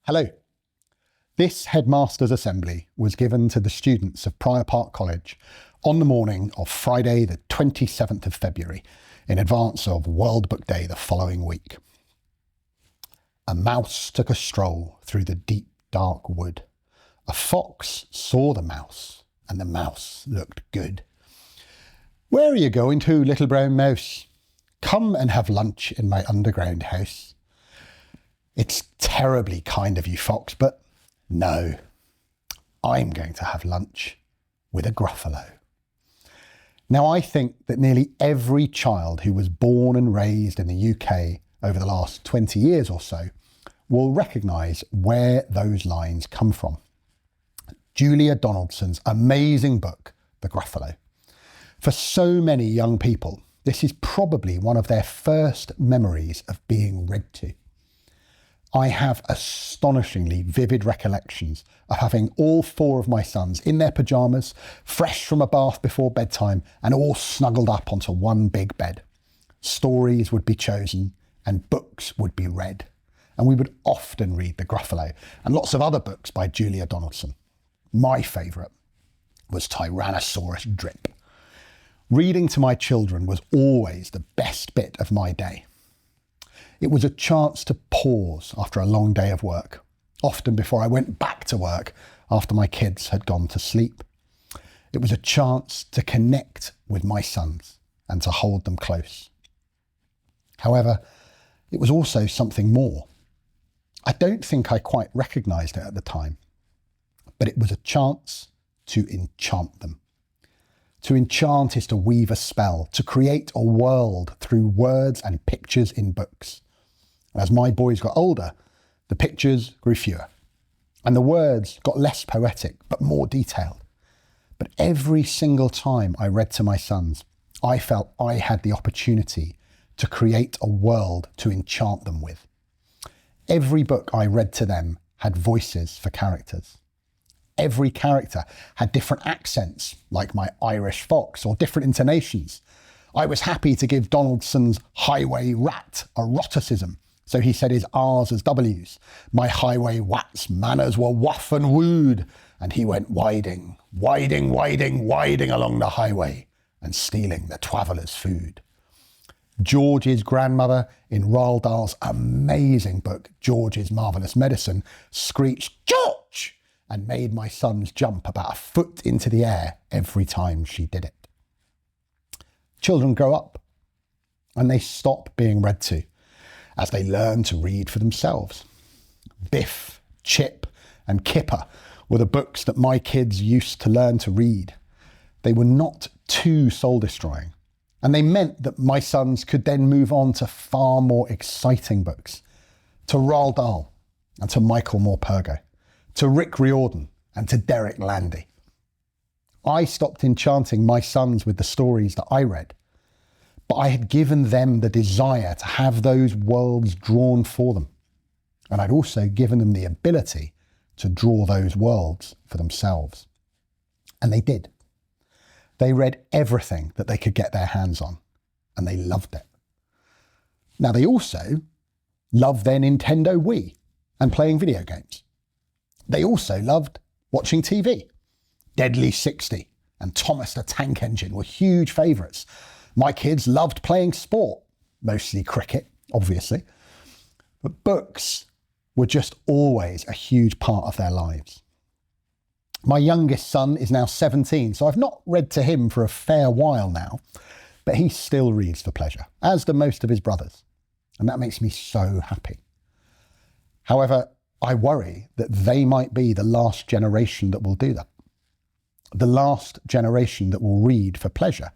Hello. This Headmaster's Assembly was given to the students of Prior Park College on the morning of Friday the 27th of February, in advance of World Book Day the following week. A mouse took a stroll through the deep, dark wood. A fox saw the mouse, and the mouse looked good. "Where are you going to, little brown mouse? Come and have lunch in my underground house." "It's terribly kind of you, Fox, but no, I'm going to have lunch with a gruffalo." Now, I think that nearly every child who was born and raised in the UK over the last 20 years or so will recognise where those lines come from. Julia Donaldson's amazing book, The Gruffalo. For so many young people, this is probably one of their first memories of being read to. I have astonishingly vivid recollections of having all four of my sons in their pyjamas, fresh from a bath before bedtime, and all snuggled up onto one big bed. Stories would be chosen and books would be read. And we would often read The Gruffalo and lots of other books by Julia Donaldson. My favourite was Tyrannosaurus Drip. Reading to my children was always the best bit of my day. It was a chance to pause after a long day of work, often before I went back to work after my kids had gone to sleep. It was a chance to connect with my sons and to hold them close. However, it was also something more. I don't think I quite recognised it at the time, but it was a chance to enchant them. To enchant is to weave a spell, to create a world through words and pictures in books. As my boys got older, the pictures grew fewer and the words got less poetic, but more detailed. But every single time I read to my sons, I felt I had the opportunity to create a world to enchant them with. Every book I read to them had voices for characters. Every character had different accents, like my Irish fox, or different intonations. I was happy to give Donaldson's highway rat a roticism, so he said his R's as W's. My highway wat's manners were waff and wooed, and he went widing, widing, widing, widing along the highway and stealing the traveller's food. George's grandmother, in Roald Dahl's amazing book, George's Marvellous Medicine, screeched, "George!" and made my sons jump about a foot into the air every time she did it. Children grow up and they stop being read to as they learn to read for themselves. Biff, Chip and Kipper were the books that my kids used to learn to read. They were not too soul-destroying, and they meant that my sons could then move on to far more exciting books, to Roald Dahl and to Michael Morpurgo, to Rick Riordan and to Derek Landy. I stopped enchanting my sons with the stories that I read, but I had given them the desire to have those worlds drawn for them. And I'd also given them the ability to draw those worlds for themselves. And they did. They read everything that they could get their hands on, and they loved it. Now, they also loved their Nintendo Wii and playing video games. They also loved watching TV. Deadly 60 and Thomas the Tank Engine were huge favourites. My kids loved playing sport, mostly cricket, obviously. But books were just always a huge part of their lives. My youngest son is now 17, so I've not read to him for a fair while now, but he still reads for pleasure, as do most of his brothers. And that makes me so happy. However, I worry that they might be the last generation that will do that. The last generation that will read for pleasure.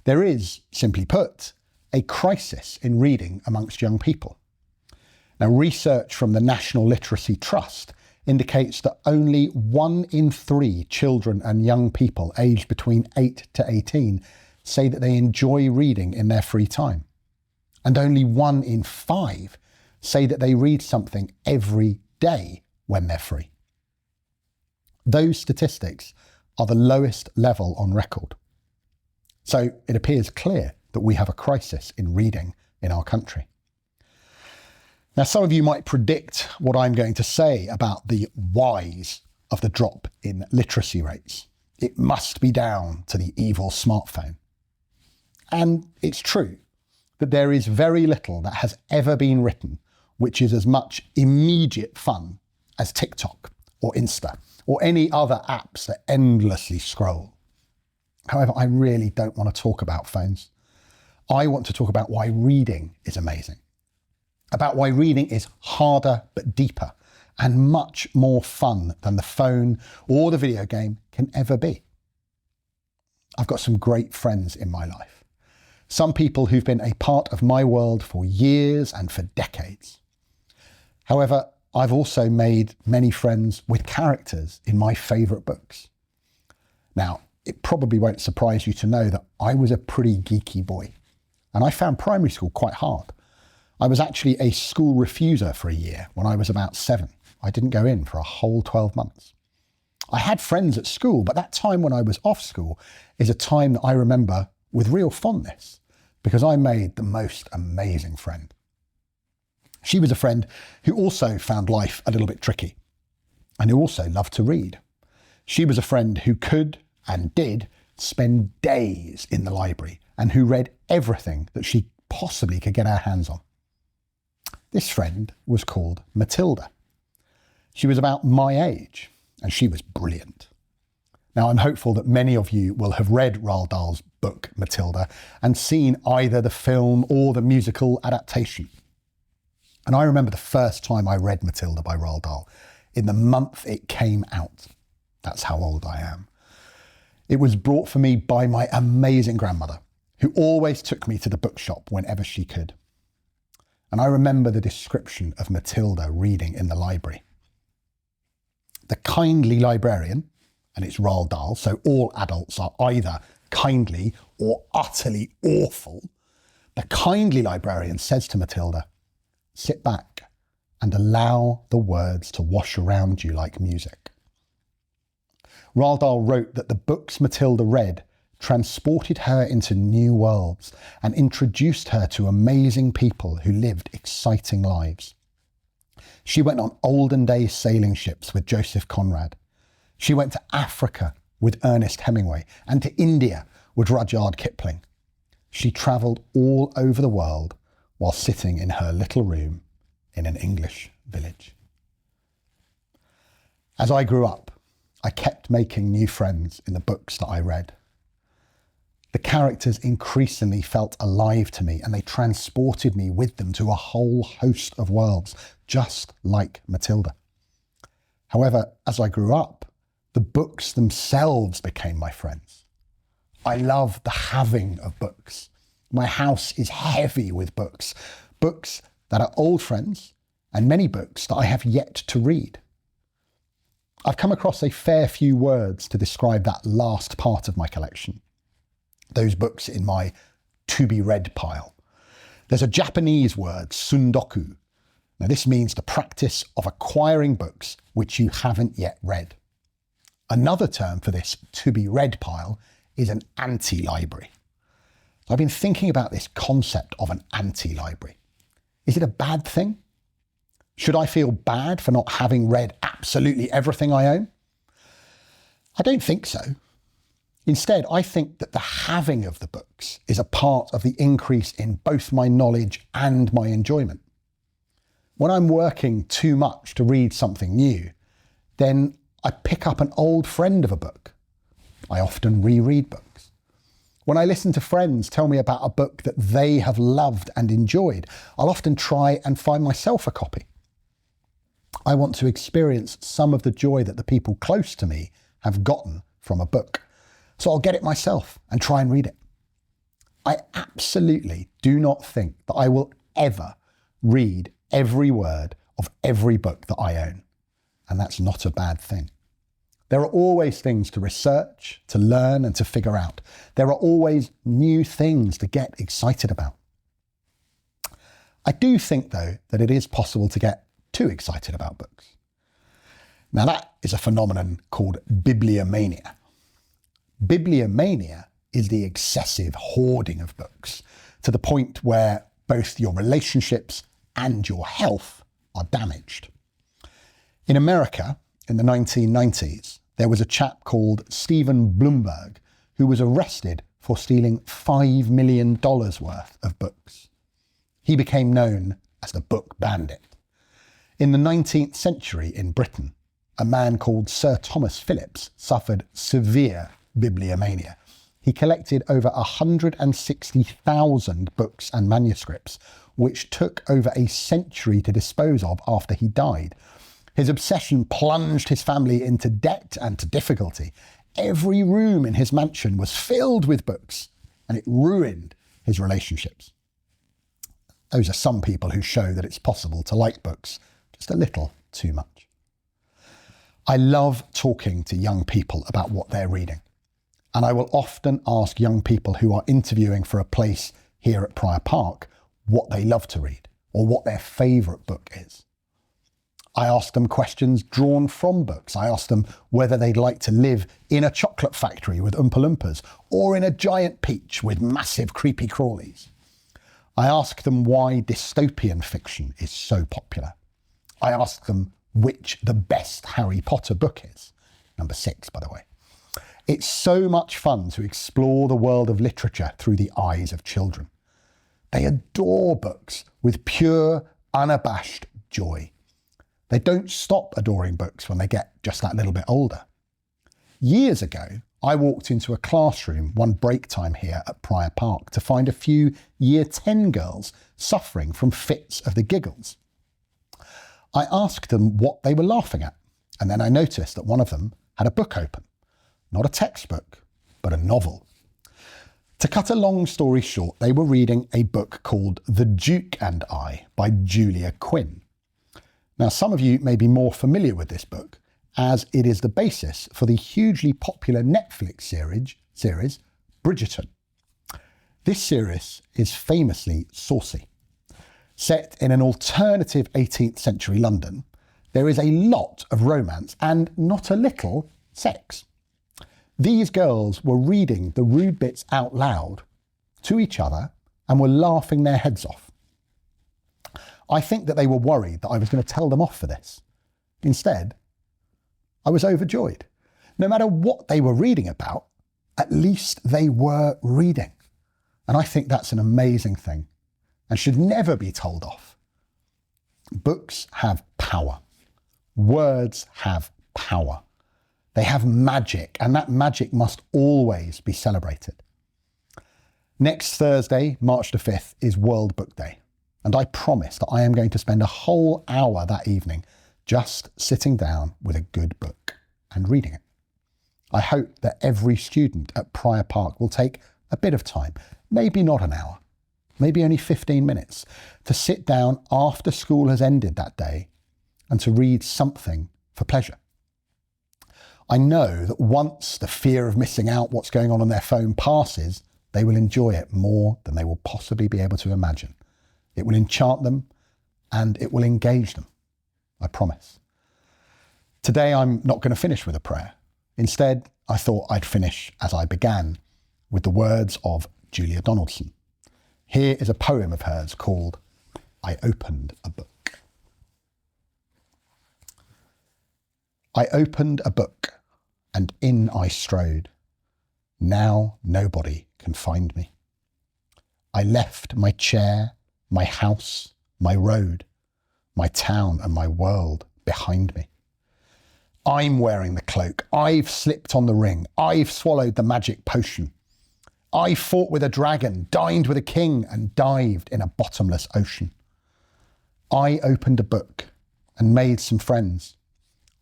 There is, simply put, a crisis in reading amongst young people. Now, research from the National Literacy Trust indicates that only 1 in 3 children and young people aged between 8 to 18 say that they enjoy reading in their free time. And only 1 in 5 say that they read something every day when they're free. Those statistics are the lowest level on record. So it appears clear that we have a crisis in reading in our country. Now, some of you might predict what I'm going to say about the whys of the drop in literacy rates. It must be down to the evil smartphone. And it's true that there is very little that has ever been written which is as much immediate fun as TikTok or Insta or any other apps that endlessly scroll. However, I really don't want to talk about phones. I want to talk about why reading is amazing, about why reading is harder but deeper and much more fun than the phone or the video game can ever be. I've got some great friends in my life, some people who've been a part of my world for years and for decades. However, I've also made many friends with characters in my favourite books. Now, it probably won't surprise you to know that I was a pretty geeky boy, and I found primary school quite hard. I was actually a school refuser for a year when I was about 7. I didn't go in for a whole 12 months. I had friends at school, but that time when I was off school is a time that I remember with real fondness because I made the most amazing friend. She was a friend who also found life a little bit tricky and who also loved to read. She was a friend who could and did spend days in the library and who read everything that she possibly could get her hands on. This friend was called Matilda. She was about my age and she was brilliant. Now, I'm hopeful that many of you will have read Roald Dahl's book, Matilda, and seen either the film or the musical adaptation. And I remember the first time I read Matilda by Roald Dahl, in the month it came out. That's how old I am. It was brought for me by my amazing grandmother, who always took me to the bookshop whenever she could. And I remember the description of Matilda reading in the library. The kindly librarian, and it's Roald Dahl, so all adults are either kindly or utterly awful. The kindly librarian says to Matilda, "Sit back and allow the words to wash around you like music." Roald Dahl wrote that the books Matilda read transported her into new worlds and introduced her to amazing people who lived exciting lives. She went on olden day sailing ships with Joseph Conrad. She went to Africa with Ernest Hemingway and to India with Rudyard Kipling. She travelled all over the world while sitting in her little room in an English village. As I grew up, I kept making new friends in the books that I read. The characters increasingly felt alive to me and they transported me with them to a whole host of worlds, just like Matilda. However, as I grew up, the books themselves became my friends. I love the having of books. My house is heavy with books, books that are old friends and many books that I have yet to read. I've come across a fair few words to describe that last part of my collection. Those books in my to-be-read pile. There's a Japanese word, sundoku. Now this means the practice of acquiring books which you haven't yet read. Another term for this to-be-read pile is an anti-library. So I've been thinking about this concept of an anti-library. Is it a bad thing? Should I feel bad for not having read absolutely everything I own? I don't think so. Instead, I think that the having of the books is a part of the increase in both my knowledge and my enjoyment. When I'm working too much to read something new, then I pick up an old friend of a book. I often reread books. When I listen to friends tell me about a book that they have loved and enjoyed, I'll often try and find myself a copy. I want to experience some of the joy that the people close to me have gotten from a book. So I'll get it myself and try and read it. I absolutely do not think that I will ever read every word of every book that I own. And that's not a bad thing. There are always things to research, to learn and to figure out. There are always new things to get excited about. I do think, though, that it is possible to get too excited about books. Now that is a phenomenon called bibliomania. Bibliomania is the excessive hoarding of books to the point where both your relationships and your health are damaged. In America, in the 1990s, there was a chap called Stephen Blumberg who was arrested for stealing $5 million worth of books. He became known as the Book Bandit. In the 19th century in Britain, a man called Sir Thomas Phillips suffered severe bibliomania. He collected over 160,000 books and manuscripts, which took over a century to dispose of after he died. His obsession plunged his family into debt and to difficulty. Every room in his mansion was filled with books, and it ruined his relationships. Those are some people who show that it's possible to like books just a little too much. I love talking to young people about what they're reading, and I will often ask young people who are interviewing for a place here at Prior Park what they love to read or what their favourite book is. I ask them questions drawn from books. I ask them whether they'd like to live in a chocolate factory with Oompa Loompas or in a giant peach with massive creepy crawlies. I ask them why dystopian fiction is so popular. I ask them which the best Harry Potter book is. Number 6, by the way. It's so much fun to explore the world of literature through the eyes of children. They adore books with pure, unabashed joy. They don't stop adoring books when they get just that little bit older. Years ago, I walked into a classroom one break time here at Prior Park to find a few Year 10 girls suffering from fits of the giggles. I asked them what they were laughing at, and then I noticed that one of them had a book open. Not a textbook, but a novel. To cut a long story short, they were reading a book called The Duke and I by Julia Quinn. Now, some of you may be more familiar with this book, as it is the basis for the hugely popular Netflix series Bridgerton. This series is famously saucy. Set in an alternative 18th century London, there is a lot of romance and not a little sex. These girls were reading the rude bits out loud to each other and were laughing their heads off. I think that they were worried that I was going to tell them off for this. Instead, I was overjoyed. No matter what they were reading about, at least they were reading. And I think that's an amazing thing and should never be told off. Books have power. Words have power. They have magic, and that magic must always be celebrated. Next Thursday, March the 5th, is World Book Day. And I promise that I am going to spend a whole hour that evening just sitting down with a good book and reading it. I hope that every student at Prior Park will take a bit of time, maybe not an hour, maybe only 15 minutes, to sit down after school has ended that day and to read something for pleasure. I know that once the fear of missing out what's going on their phone passes, they will enjoy it more than they will possibly be able to imagine. It will enchant them and it will engage them, I promise. Today, I'm not going to finish with a prayer. Instead, I thought I'd finish as I began, with the words of Julia Donaldson. Here is a poem of hers called I Opened a Book. I opened a book and in I strode. Now nobody can find me. I left my chair, my house, my road, my town and my world behind me. I'm wearing the cloak. I've slipped on the ring. I've swallowed the magic potion. I fought with a dragon, dined with a king and dived in a bottomless ocean. I opened a book and made some friends.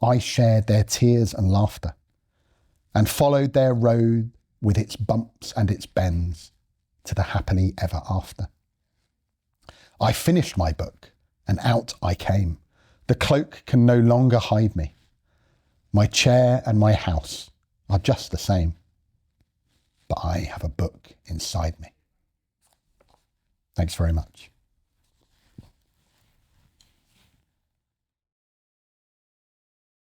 I shared their tears and laughter and followed their road with its bumps and its bends to the happily ever after. I finished my book and out I came. The cloak can no longer hide me. My chair and my house are just the same, but I have a book inside me. Thanks very much.